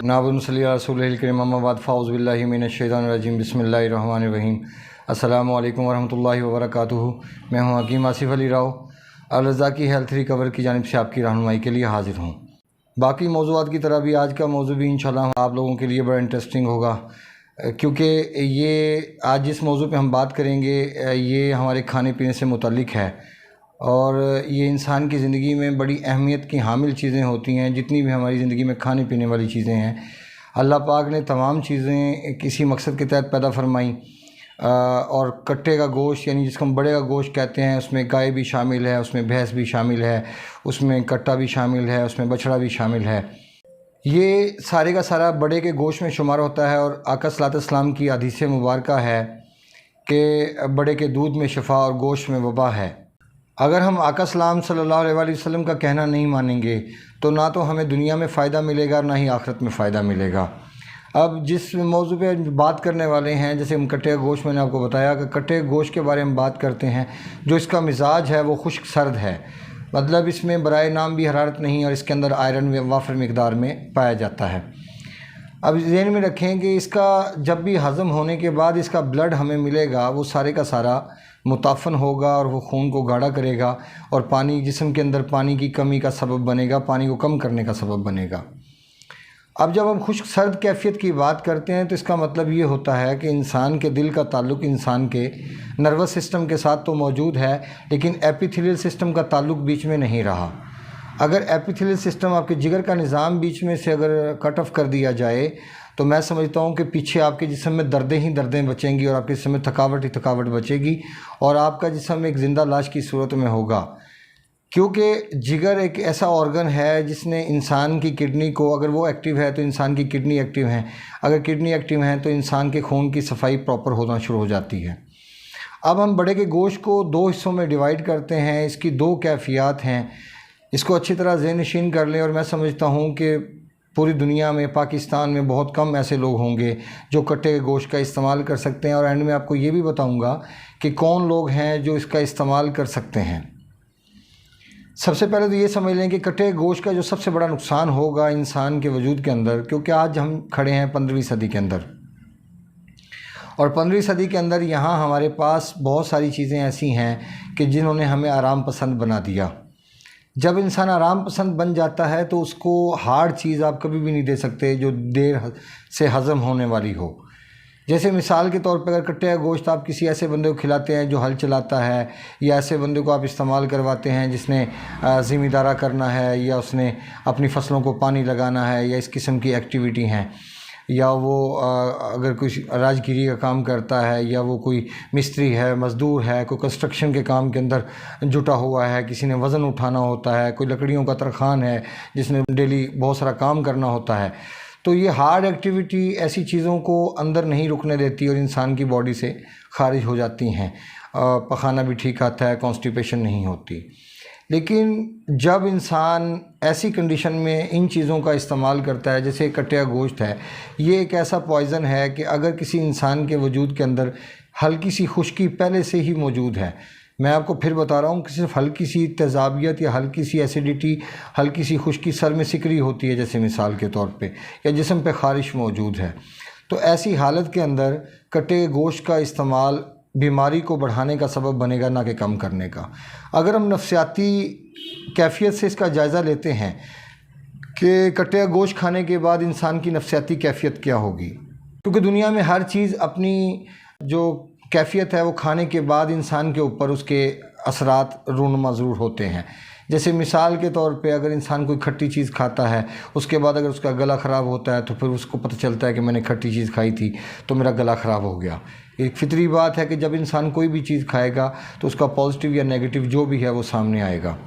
नाबुनसली रसूलिल करीम अम्मा बाद फ़ाउज़ु बिल्लाहि मिनश शैतानिर रजीम बिस्मिल्लाहिर्रहमानिर रहीम। अस्सलामु अलैकुम वरहमतुल्लाहि वबरकातुहू। मैं हूँ हकीम आसिफ़ अली राव अल-रज़ा की हेल्थ रिकवर की जानिब से आपकी रहनुमाई के लिए हाज़िर हूँ। बाकी मौज़ूआत की तरह भी आज का मौज़ू भी इंशाल्लाह आप लोगों के लिए बड़ा इंटरेस्टिंग होगा, क्योंकि ये आज जिस मौज़ू पे हम बात करेंगे ये हमारे खाने पीने से मुतल्लिक़ है और ये इंसान की ज़िंदगी में बड़ी अहमियत की हामिल चीज़ें होती हैं। जितनी भी हमारी ज़िंदगी में खाने पीने वाली चीज़ें हैं, अल्लाह पाक ने तमाम चीज़ें किसी मकसद के तहत पैदा फरमाई। और कट्टे का गोश्त यानी जिसको हम बड़े का गोश्त कहते हैं, उसमें गाय भी शामिल है, उसमें भैंस भी शामिल है, उसमें कट्टा भी शामिल है, उसमें बछड़ा भी शामिल है। ये सारे का सारा बड़े के गोश्त में शुमार होता है। और आका सल्लल्लाहु अलैहि वसल्लम की हदीस मुबारक है कि बड़े के दूध में शफा और गोश्त में वबा है। अगर हम आका सल्लल्लाहु अलैहि वसल्लम का कहना नहीं मानेंगे तो ना तो हमें दुनिया में फ़ायदा मिलेगा और ना ही आखिरत में फ़ायदा मिलेगा। अब जिस मौजू पे बात करने वाले हैं, जैसे हम कट्टे गोश्त, मैंने आपको बताया कि कट्टे गोश्त के बारे में बात करते हैं। जो इसका मिजाज है वो खुश्क सर्द है, मतलब इसमें बराए नाम भी हरारत नहीं और इसके अंदर आयरन वाफर मिकदार में पाया जाता है। अब ज़हन में रखें कि इसका जब भी हज़म होने के बाद इसका ब्लड हमें मिलेगा, वो सारे का सारा मुताफ़न होगा और वो खून को गाढ़ा करेगा और पानी जिस्म के अंदर पानी की कमी का सबब बनेगा, पानी को कम करने का सबब बनेगा। अब जब हम खुश्क सर्द कैफियत की बात करते हैं तो इसका मतलब ये होता है कि इंसान के दिल का ताल्लुक़ इंसान के नर्वस सिस्टम के साथ तो मौजूद है, लेकिन एपिथेलियल सिस्टम का ताल्लुक़ बीच में नहीं रहा। अगर एपिथेलियल सिस्टम, आपके जिगर का निज़ाम बीच में से अगर कट ऑफ कर दिया जाए तो मैं समझता हूँ कि पीछे आपके जिस्म में दर्दें ही दर्दें बचेंगी और आपके जिस्म में थकावट ही थकावट बचेगी और आपका जिस्म एक ज़िंदा लाश की सूरत में होगा। क्योंकि जिगर एक ऐसा ऑर्गन है जिसने इंसान की किडनी को, अगर वो एक्टिव है तो इंसान की किडनी एक्टिव है, अगर किडनी एक्टिव है तो इंसान के खून की सफाई प्रॉपर होना शुरू हो जाती है। अब हम बड़े के गोश्त को दो हिस्सों में डिवाइड करते हैं। इसकी दो कैफियत हैं, इसको अच्छी तरह ज़हन-नशीन कर लें। और मैं समझता हूँ कि पूरी दुनिया में, पाकिस्तान में बहुत कम ऐसे लोग होंगे जो कट्टे के गोश्त का इस्तेमाल कर सकते हैं। और एंड में आपको ये भी बताऊँगा कि कौन लोग हैं जो इसका इस्तेमाल कर सकते हैं। सबसे पहले तो ये समझ लें कि कट्टे गोश्त का जो सबसे बड़ा नुकसान होगा इंसान के वजूद के अंदर, क्योंकि आज हम खड़े हैं 15वीं सदी के अंदर और 15वीं सदी के अंदर यहाँ हमारे पास बहुत सारी चीज़ें ऐसी हैं कि जिन्होंने हमें आराम पसंद बना दिया। जब इंसान आराम पसंद बन जाता है तो उसको हार्ड चीज़ आप कभी भी नहीं दे सकते जो देर से हज़म होने वाली हो। जैसे मिसाल के तौर पर अगर कट्टे का गोश्त आप किसी ऐसे बंदे को खिलाते हैं जो हल चलाता है, या ऐसे बंदे को आप इस्तेमाल करवाते हैं जिसने ज़िम्मेदारा करना है, या उसने अपनी फसलों को पानी लगाना है, या इस किस्म की एक्टिविटी हैं, या वो अगर कुछ राजगिरी का काम करता है, या वो कोई मिस्त्री है, मज़दूर है, कोई कंस्ट्रक्शन के काम के अंदर जुटा हुआ है, किसी ने वज़न उठाना होता है, कोई लकड़ियों का तरखान है जिसने डेली बहुत सारा काम करना होता है, तो ये हार्ड एक्टिविटी ऐसी चीज़ों को अंदर नहीं रुकने देती और इंसान की बॉडी से खारिज हो जाती हैं। पखाना भी ठीक आता है, कॉन्स्टिपेशन नहीं होती। लेकिन जब इंसान ऐसी कंडीशन में इन चीज़ों का इस्तेमाल करता है, जैसे कट्टे का गोश्त है, ये एक ऐसा पॉइज़न है कि अगर किसी इंसान के वजूद के अंदर हल्की सी खुश्की पहले से ही मौजूद है, मैं आपको फिर बता रहा हूँ कि सिर्फ हल्की सी तेज़ाबियत या हल्की सी एसिडिटी, हल्की सी खुश्की सर में सिकरी होती है जैसे मिसाल के तौर पे, या जिस्म पे ख़ारिश मौजूद है, तो ऐसी हालत के अंदर कट्टे गोश्त का इस्तेमाल बीमारी को बढ़ाने का सबब बनेगा, ना कि कम करने का। अगर हम नफ्सियाती कैफियत से इसका जायज़ा लेते हैं कि कट्टे गोश्त खाने के बाद इंसान की नफ्सियाती कैफियत क्या होगी, क्योंकि दुनिया में हर चीज़ अपनी जो कैफियत है वो खाने के बाद इंसान के ऊपर उसके असरात रूनुमा ज़रूर होते हैं। जैसे मिसाल के तौर पे अगर इंसान कोई खट्टी चीज़ खाता है, उसके बाद अगर उसका गला ख़राब होता है तो फिर उसको पता चलता है कि मैंने खट्टी चीज़ खाई थी तो मेरा गला ख़राब हो गया। एक फितरी बात है कि जब इंसान कोई भी चीज़ खाएगा तो उसका पॉजिटिव या नेगेटिव जो भी है वो सामने आएगा।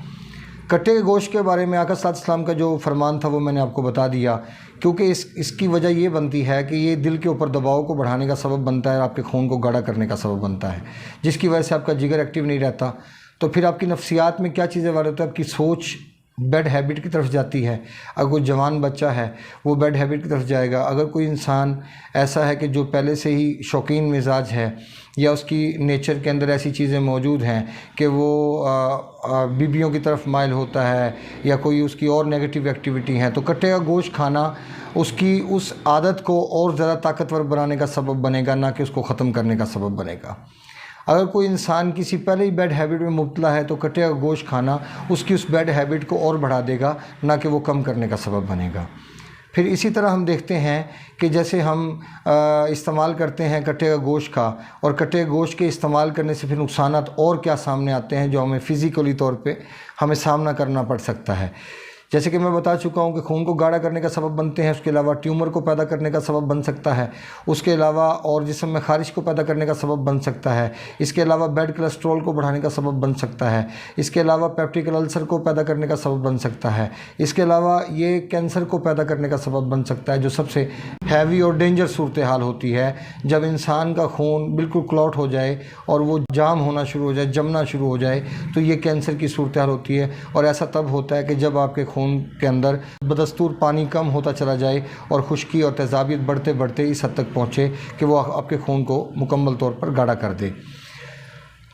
कट्टे के गोश्त के बारे में आका सल्लल्लाहु अलैहि वसल्लम का जो फरमान था वो मैंने आपको बता दिया, क्योंकि इसकी वजह ये बनती है कि ये दिल के ऊपर दबाव को बढ़ाने का सबब बनता है और आपके खून को गाढ़ा करने का सबब बनता है, जिसकी वजह से आपका जिगर एक्टिव नहीं रहता। तो फिर आपकी नफ्सियात में क्या चीज़ें वाले होता है, आपकी सोच बैड हैबिट की तरफ जाती है। अगर कोई जवान बच्चा है वो बैड हैबिट की तरफ जाएगा। अगर कोई इंसान ऐसा है कि जो पहले से ही शौकीन मिजाज है या उसकी नेचर के अंदर ऐसी चीज़ें मौजूद हैं कि वो बीबियों की तरफ माइल होता है या कोई उसकी और नेगेटिव एक्टिविटी है, तो कटे का गोश्त खाना उसकी उस आदत को और ज़्यादा ताकतवर बनाने का सबब बनेगा, ना कि उसको ख़त्म करने का सबब बनेगा। अगर कोई इंसान किसी पहले ही बैड हैबिट में मुब्तला है तो कटे का गोश्त खाना उसकी उस बैड हैबिट को और बढ़ा देगा, ना कि वो कम करने का सबब बनेगा। फिर इसी तरह हम देखते हैं कि जैसे हम इस्तेमाल करते हैं कटे का गोश्त का, और कटे गोश्त के इस्तेमाल करने से फिर नुकसानात और क्या सामने आते हैं जो हमें फ़िज़िकली तौर पे हमें सामना करना पड़ सकता है। जैसे कि मैं बता चुका हूँ कि खून को गाढ़ा करने का सबब बनते हैं, उसके अलावा ट्यूमर को पैदा करने का सबब बन सकता है, उसके अलावा और जिस्म में ख़ारिश को पैदा करने का सबब बन सकता है, इसके अलावा बैड कोलेस्ट्रॉल को बढ़ाने का सबब बन सकता है, इसके अलावा पेप्टिकल अल्सर को पैदा करने का सबब बन सकता है, इसके अलावा ये कैंसर को पैदा करने का सबब बन सकता है, जो सबसे हैवी और डेंजर सूरत हाल होती है जब इंसान का खून बिल्कुल क्लॉट हो जाए और वो जाम होना शुरू हो जाए, जमना शुरू हो जाए, तो ये कैंसर की सूरत हाल होती है। और ऐसा तब होता है कि जब आपके खून के अंदर बदस्तूर पानी कम होता चला जाए और खुश्की और तेज़ाबियत बढ़ते बढ़ते इस हद तक पहुँचे कि वो आपके खून को मुकम्मल तौर पर गाढ़ा कर दे।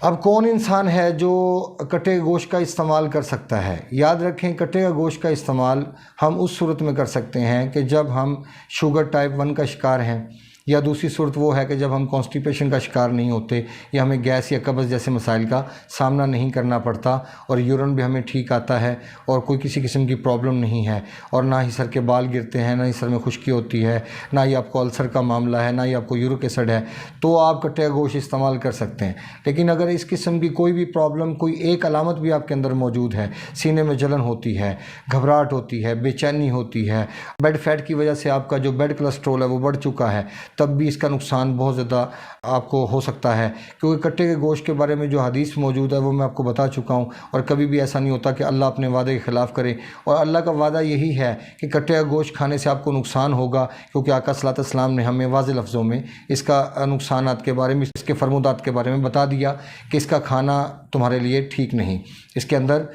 अब कौन इंसान है जो कटे गोश्त का इस्तेमाल कर सकता है? याद रखें, कटे का गोश्त का इस्तेमाल हम उस सूरत में कर सकते हैं कि जब हम शुगर टाइप 1 का शिकार हैं, या दूसरी सूरत वो है कि जब हम कॉन्स्टिपेशन का शिकार नहीं होते या हमें गैस या कब्ज़ जैसे मसाइल का सामना नहीं करना पड़ता और यूरिन भी हमें ठीक आता है और कोई किसी किस्म की प्रॉब्लम नहीं है, और ना ही सर के बाल गिरते हैं, ना ही सर में खुश्की होती है, ना ही आपको अल्सर का मामला है, ना ही आपको यूरिक एसिड है, तो आप कटे का गोश्त इस्तेमाल कर सकते हैं। लेकिन अगर इस किस्म की कोई भी प्रॉब्लम, कोई एक अलामत भी आपके अंदर मौजूद है, सीने में जलन होती है, घबराहट होती है, बेचैनी होती है, बैड फैट की वजह से आपका जो बैड कोलेस्ट्रॉल है वो बढ़ चुका है, तब भी इसका नुकसान बहुत ज़्यादा आपको हो सकता है। क्योंकि कट्टे के गोश्त के बारे में जो हदीस मौजूद है वो मैं आपको बता चुका हूँ, और कभी भी ऐसा नहीं होता कि अल्लाह अपने वादे के ख़िलाफ़ करे, और अल्लाह का वादा यही है कि कट्टे का गोश्त खाने से आपको नुकसान होगा, क्योंकि आका सल्लल्लाहु अलैहि वसल्लम ने हमें वाज़े लफ्ज़ों में इसका नुकसानात के बारे में, इसके फरमुदात के बारे में बता दिया कि इसका खाना तुम्हारे लिए ठीक नहीं, इसके अंदर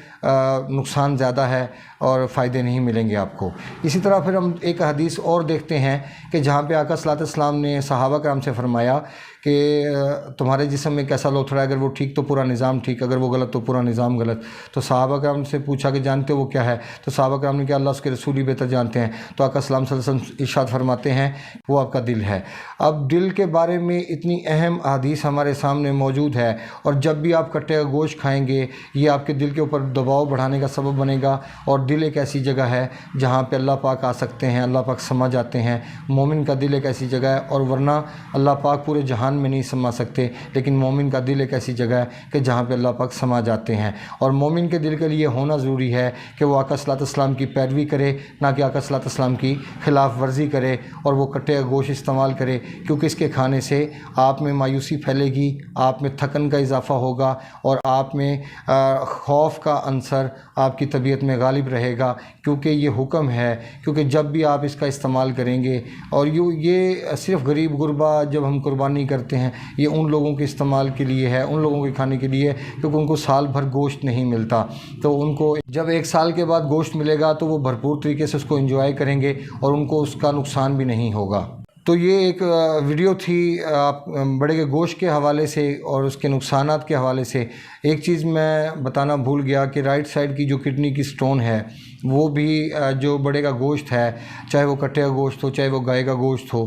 नुकसान ज़्यादा है और फ़ायदे नहीं मिलेंगे आपको। इसी तरह फिर हम एक हदीस और देखते हैं कि जहाँ पे आका सल्लल्लाहु अलैहि वसल्लम ने सहाबा कराम से फरमाया कि तुम्हारे जिस्म में कैसा लोथड़ा है, अगर वो ठीक तो पूरा निज़ाम ठीक, अगर वो गलत तो पूरा निज़ाम गलत। तो सहाबा कराम से पूछा कि जानते हो वो क्या है? तो सहाबा कराम ने कहा अल्लाह उसके रसूल ही बेहतर जानते हैं। तो आका सल्लल्लाहु अलैहि वसल्लम इरशाद फरमाते हैं वो आपका दिल है। अब दिल के बारे में इतनी अहम हदीस हमारे सामने मौजूद है, और जब भी आप कट्टे का गोश्त खाएंगे ये आपके दिल के ऊपर दबाव बढ़ाने का सबब बनेगा। और दिल एक ऐसी जगह है जहाँ पे अल्लाह पाक आ सकते हैं, अल्लाह पाक समा जाते हैं। मोमिन का दिल एक ऐसी जगह है, और वरना अल्लाह पाक पूरे जहान में नहीं समा सकते, लेकिन मोमिन का दिल एक ऐसी जगह है कि जहाँ पे अल्लाह पाक समा जाते हैं। और मोमिन के दिल के लिए होना ज़रूरी है कि वो आका सल्लल्लाहु अलैहि वसल्लम की पैरवी करे, ना कि आका सल्लल्लाहु अलैहि वसल्लम की खिलाफ वर्जी करे, और वो कट्टे का गोश्त इस्तेमाल करे, क्योंकि इसके खाने से आप में मायूसी फैलेगी, आप में थकन का इजाफ़ा होगा, और आप में खौफ का अंसर आपकी तबीयत में गालिब रहेगा, क्योंकि ये हुक्म है। क्योंकि जब भी आप इसका इस्तेमाल करेंगे, और ये सिर्फ़ गरीब गुरबा जब हम कुर्बानी करते हैं ये उन लोगों के इस्तेमाल के लिए है, उन लोगों के खाने के लिए, क्योंकि उनको साल भर गोश्त नहीं मिलता। तो उनको जब 1 साल के बाद गोश्त मिलेगा तो वो भरपूर तरीके से उसको एंजॉय करेंगे और उनको उसका नुकसान भी नहीं होगा। तो ये एक वीडियो थी आप बड़े के गोश्त के हवाले से और उसके नुकसानात के हवाले से। एक चीज़ मैं बताना भूल गया कि राइट साइड की जो किडनी की स्टोन है वो भी जो बड़े का गोश्त है, चाहे वो कट्टे का गोश्त हो चाहे वो गाय का गोश्त हो,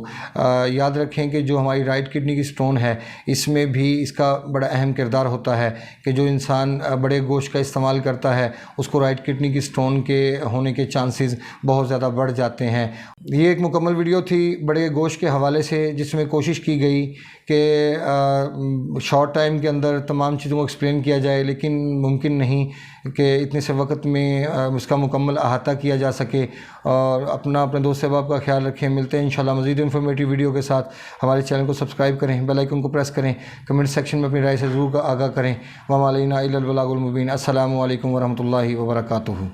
याद रखें कि जो हमारी राइट किडनी की स्टोन है इसमें भी इसका बड़ा अहम किरदार होता है कि जो इंसान बड़े गोश्त का इस्तेमाल करता है उसको राइट किडनी की स्टोन के होने के चांसेस बहुत ज़्यादा बढ़ जाते हैं। ये एक मुकम्मल वीडियो थी बड़े गोश्त के हवाले से, जिसमें कोशिश की गई कि शॉर्ट टाइम के अंदर तमाम चीज़ों को एक्सप्लेन किया जाए, लेकिन मुमकिन नहीं कि इतने से वक्त में इसका मुकम्मल अहाता किया जा सके। और अपने दोस्त अहबाब का ख्याल रखें। मिलते हैं इंशाल्लाह मज़ीद इन्फॉर्मेटिव वीडियो के साथ। हमारे चैनल को सब्सक्राइब करें, बेल आइकन को प्रेस करें, कमेंट सेक्शन में अपनी राय से ज़रूर आगाह करें। वमा अलैना इल्लल बलागुल मुबीन। अस्सलामु अलैकुम वरहमतुल्लाहि वबरकातुहू।